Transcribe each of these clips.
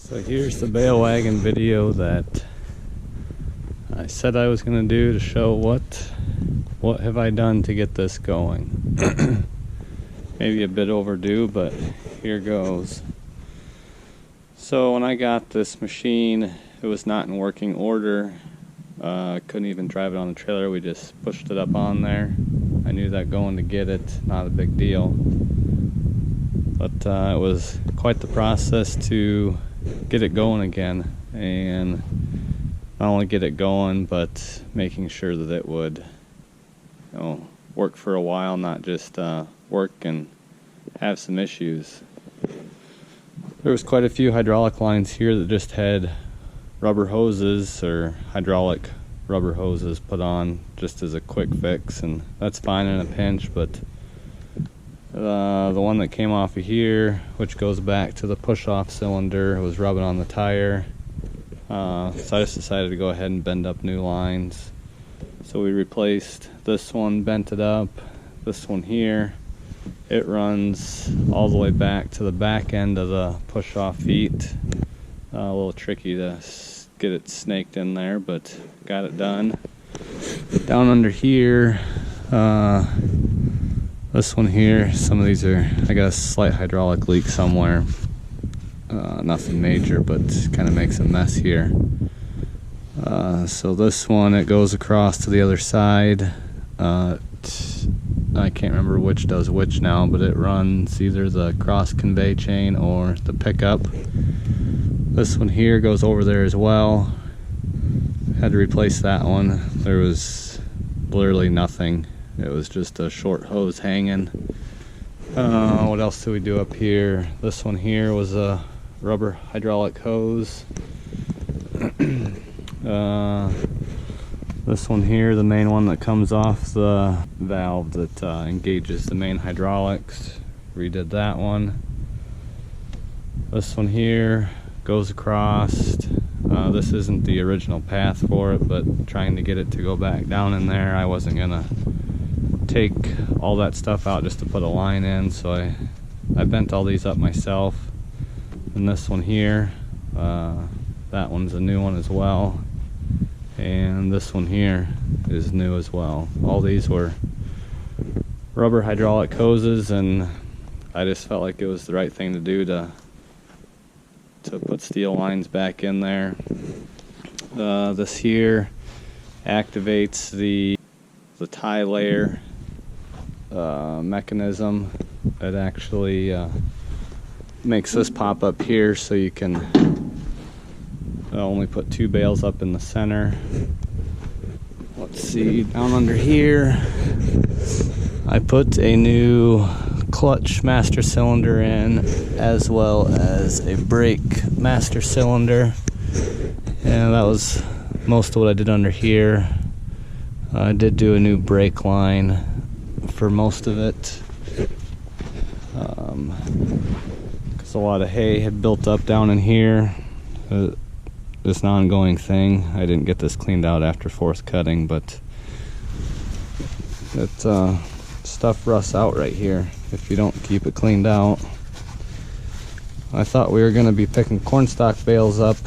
So here's the Bale Wagon video that I said I was going to do to show what have I done to get this going. Maybe a bit overdue, but here goes. So when I got this machine, it was not in working order. Couldn't even drive it on the trailer. We just pushed it up on there. I knew that going to get it, not a big deal. But it was quite the process to get it going again, and not only get it going, but making sure that it would, work for a while, not just work and have some issues. There was quite a few hydraulic lines here that just had rubber hoses or hydraulic rubber hoses put on just as a quick fix, and that's fine in a pinch, but the one that came off of here, which goes back to the push-off cylinder, was rubbing on the tire. So I just decided to go ahead and bend up new lines. So we replaced this one, bent it up. This one here, it runs all the way back to the back end of the push-off feet. A little tricky to get it snaked in there, but got it done. Down under here, this one here, some of these are, I got a slight hydraulic leak somewhere. Nothing major, but kind of makes a mess here. So this one, it goes across to the other side. I can't remember which does which now, but it runs either the cross convey chain or the pickup. This one here goes over there as well. Had to replace that one. There was literally nothing. It was just a short hose hanging. What else do we do up here? This one here was a rubber hydraulic hose. This one here, the main one that comes off the valve that engages the main hydraulics. Redid that one. This one here goes across. This isn't the original path for it, but trying to get it to go back down in there, I wasn't gonna take all that stuff out just to put a line in, so I bent all these up myself. And this one here, that one's a new one as well, and this one here is new as well. All these were rubber hydraulic hoses, and I just felt like it was the right thing to do to put steel lines back in there. This here activates the tie layer mechanism. It actually makes this pop up here, so you can only put 2 bales up in the center. Let's see, down under here I put a new clutch master cylinder in, as well as a brake master cylinder, and that was most of what I did under here. I did do a new brake line for most of it, because a lot of hay had built up down in here. This an ongoing thing. I didn't get this cleaned out after 4th cutting, but it stuff rusts out right here if you don't keep it cleaned out. I thought we were going to be picking cornstalk bales up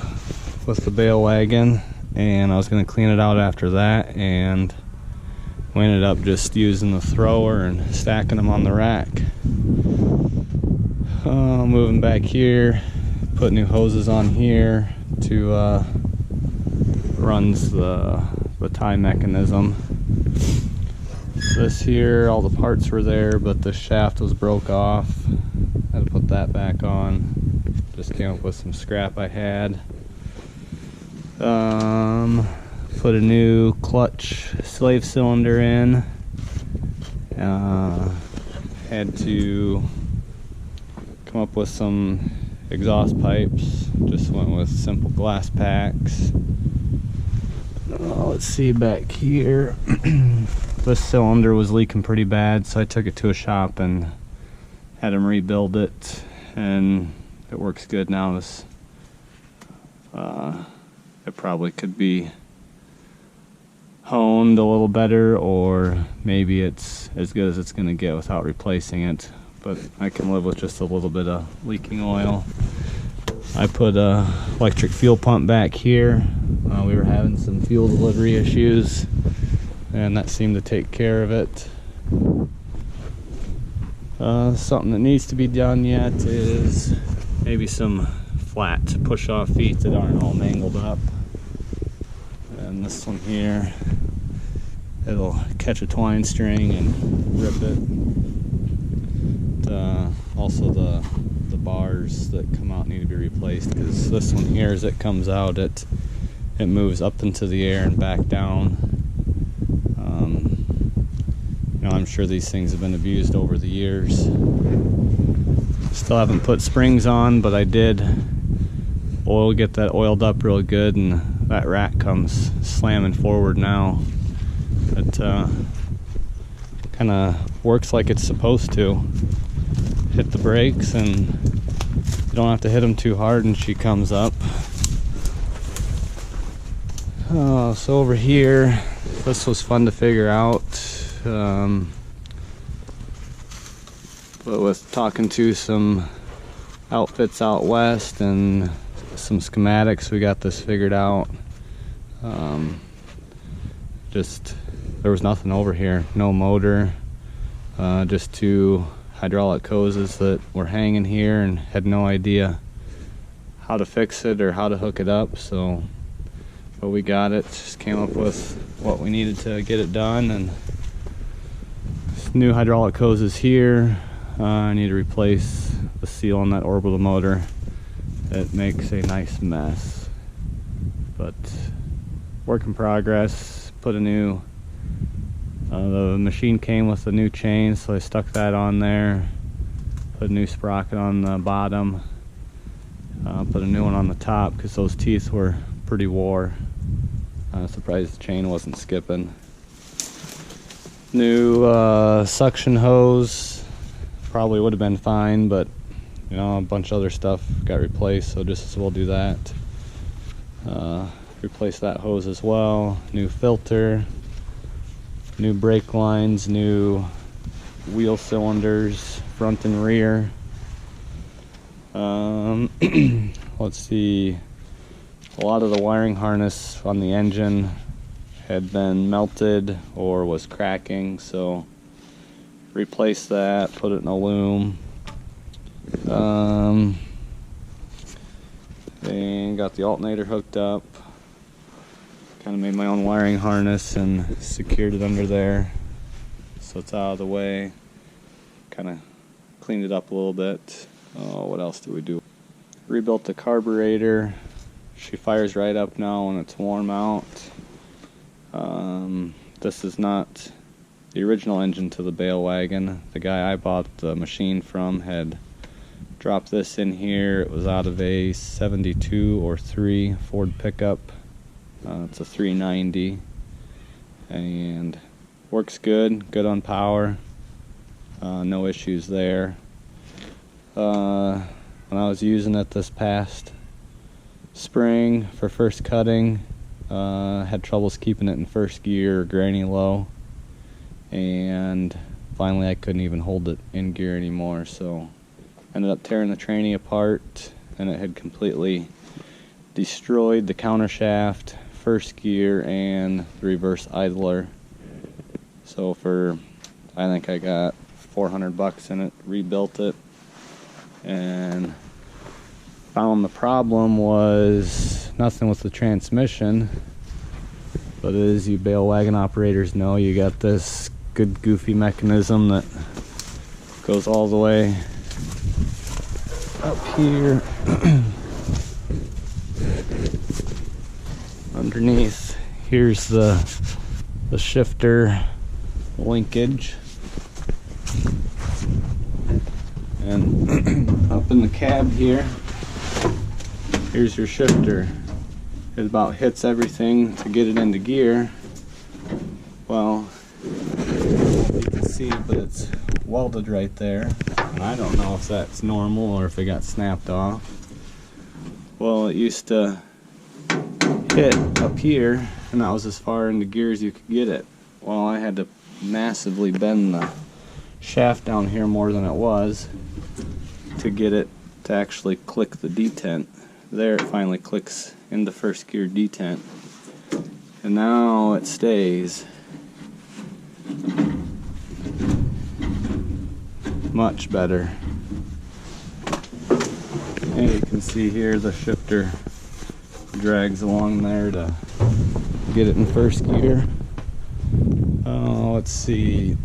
with the Bale Wagon, and I was going to clean it out after that, and we ended up just using the thrower and stacking them on the rack. Moving back here, put new hoses on here to runs the tie mechanism. This here, all the parts were there, but the shaft was broke off. Had to put that back on. Just came up with some scrap I had. Put a new clutch slave cylinder in. Had to come up with some exhaust pipes. Just went with simple glass packs. Let's see back here. This cylinder was leaking pretty bad, so I took it to a shop and had them rebuild it, and it works good now. This it probably could be honed a little better, or maybe it's as good as it's going to get without replacing it, but I can live with just a little bit of leaking oil. I put a electric fuel pump back here. We were having some fuel delivery issues, and that seemed to take care of it. Something that needs to be done yet is maybe some flat push-off feet that aren't all mangled up. And this one here, it'll catch a twine string and rip it. Also the bars that come out need to be replaced, because this one here, as it comes out, it moves up into the air and back down. You know, I'm sure these things have been abused over the years. Still haven't put springs on, but I did get that oiled up real good, and that rack comes slamming forward now. It kind of works like it's supposed to. Hit the brakes and you don't have to hit them too hard, and she comes up. So over here, this was fun to figure out. But with talking to some outfits out west and some schematics, we got this figured out. Just there was nothing over here, no motor, just two hydraulic hoses that were hanging here, and had no idea how to fix it or how to hook it up. But we got it, just came up with what we needed to get it done. And new hydraulic hoses here. I need to replace the seal on that orbital motor. It makes a nice mess, but work in progress. Put a new the machine came with a new chain, so I stuck that on there. Put a new sprocket on the bottom. Put a new one on the top because those teeth were pretty wore. I'm surprised the chain wasn't skipping. New suction hose, probably would have been fine, but you know, a bunch of other stuff got replaced, so just as well do that. Replace that hose as well. New filter, new brake lines, new wheel cylinders, front and rear. Let's see, a lot of the wiring harness on the engine had been melted or was cracking, so replace that, put it in a loom. And got the alternator hooked up. Kind of made my own wiring harness and secured it under there so it's out of the way. Kind of cleaned it up a little bit. Oh, what else did we do? Rebuilt the carburetor. She fires right up now when it's warm out. This is not the original engine to the Bale Wagon. The guy I bought the machine from had dropped this in here. It was out of a 72 or 3 Ford pickup. It's a 390 and works good on power. No issues there. When I was using it this past spring for first cutting, had troubles keeping it in first gear or granny low, and finally I couldn't even hold it in gear anymore, so ended up tearing the tranny apart, and it had completely destroyed the countershaft, first gear, and the reverse idler. So I think I got $400 in it, rebuilt it, and found the problem was nothing with the transmission, but as you Bale Wagon operators know, you got this good goofy mechanism that goes all the way up here underneath. Here's the shifter linkage, and up in the cab here, here's your shifter. It about hits everything to get it into gear. Well, you can see, but it's welded right there. And I don't know if that's normal or if it got snapped off. Well, it used to hit up here, and that was as far into gear as you could get it. Well, I had to massively bend the shaft down here more than it was to get it to actually click the detent. There, it finally clicks into first gear detent, and now it stays. Much better. And you can see here the shifter drags along there to get it in first gear. Let's see.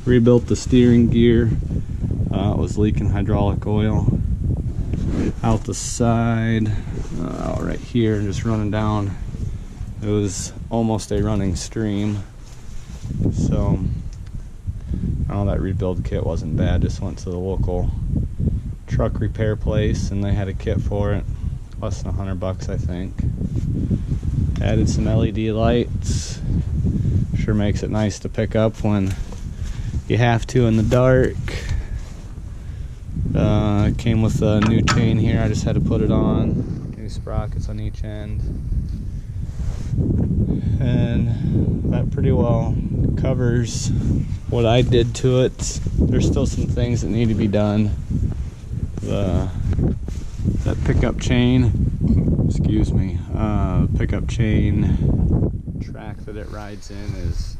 Rebuilt the steering gear. It was leaking hydraulic oil. Out the side, right here, just running down. It was almost a running stream. So, that rebuild kit wasn't bad. Just went to the local truck repair place and they had a kit for it. Less than $100, I think. Added some LED lights. Sure makes it nice to pick up when you have to in the dark. It came with a new chain here. I just had to put it on. New sprockets on each end. And that pretty well covers what I did to it. There's still some things that need to be done. That pickup chain, excuse me, pickup chain track that it rides in has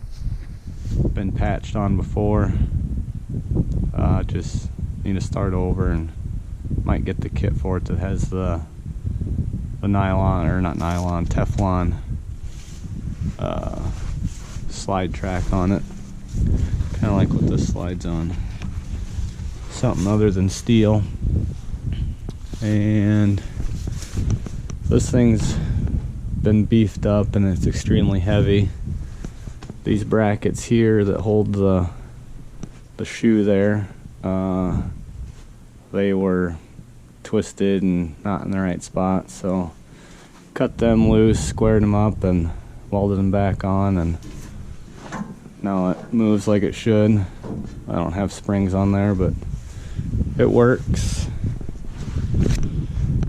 been patched on before. Just need to start over and might get the kit for it that has the nylon, or not nylon, Teflon slide track on it. Kind of like what this slides on. Something other than steel. And this thing's been beefed up and it's extremely heavy. These brackets here that hold the shoe there, they were twisted and not in the right spot, so cut them loose, squared them up, and welded them back on, and now it moves like it should. I don't have springs on there, but it works.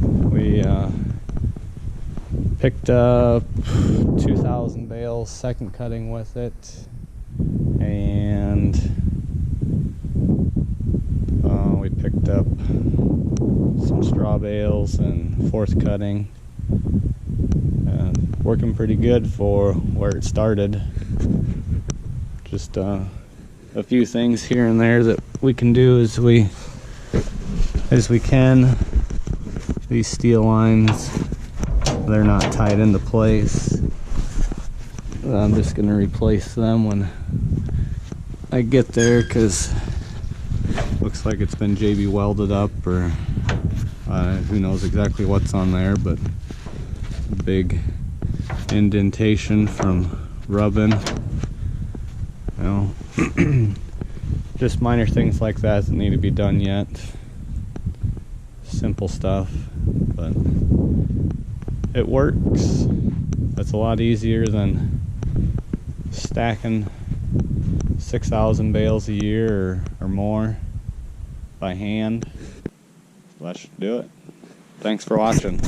We picked up 2,000 bales second cutting with it, and we picked up some straw bales and fourth cutting. Working pretty good for where it started. Just a few things here and there that we can do as we can. These steel lines, they're not tied into place. I'm just gonna replace them when I get there, because looks like it's been JB welded up, or who knows exactly what's on there, but a big indentation from rubbing. You know, just minor things like that that need to be done yet. Simple stuff, but it works. That's a lot easier than stacking 6,000 bales a year or more by hand. That should do it. Thanks for watching.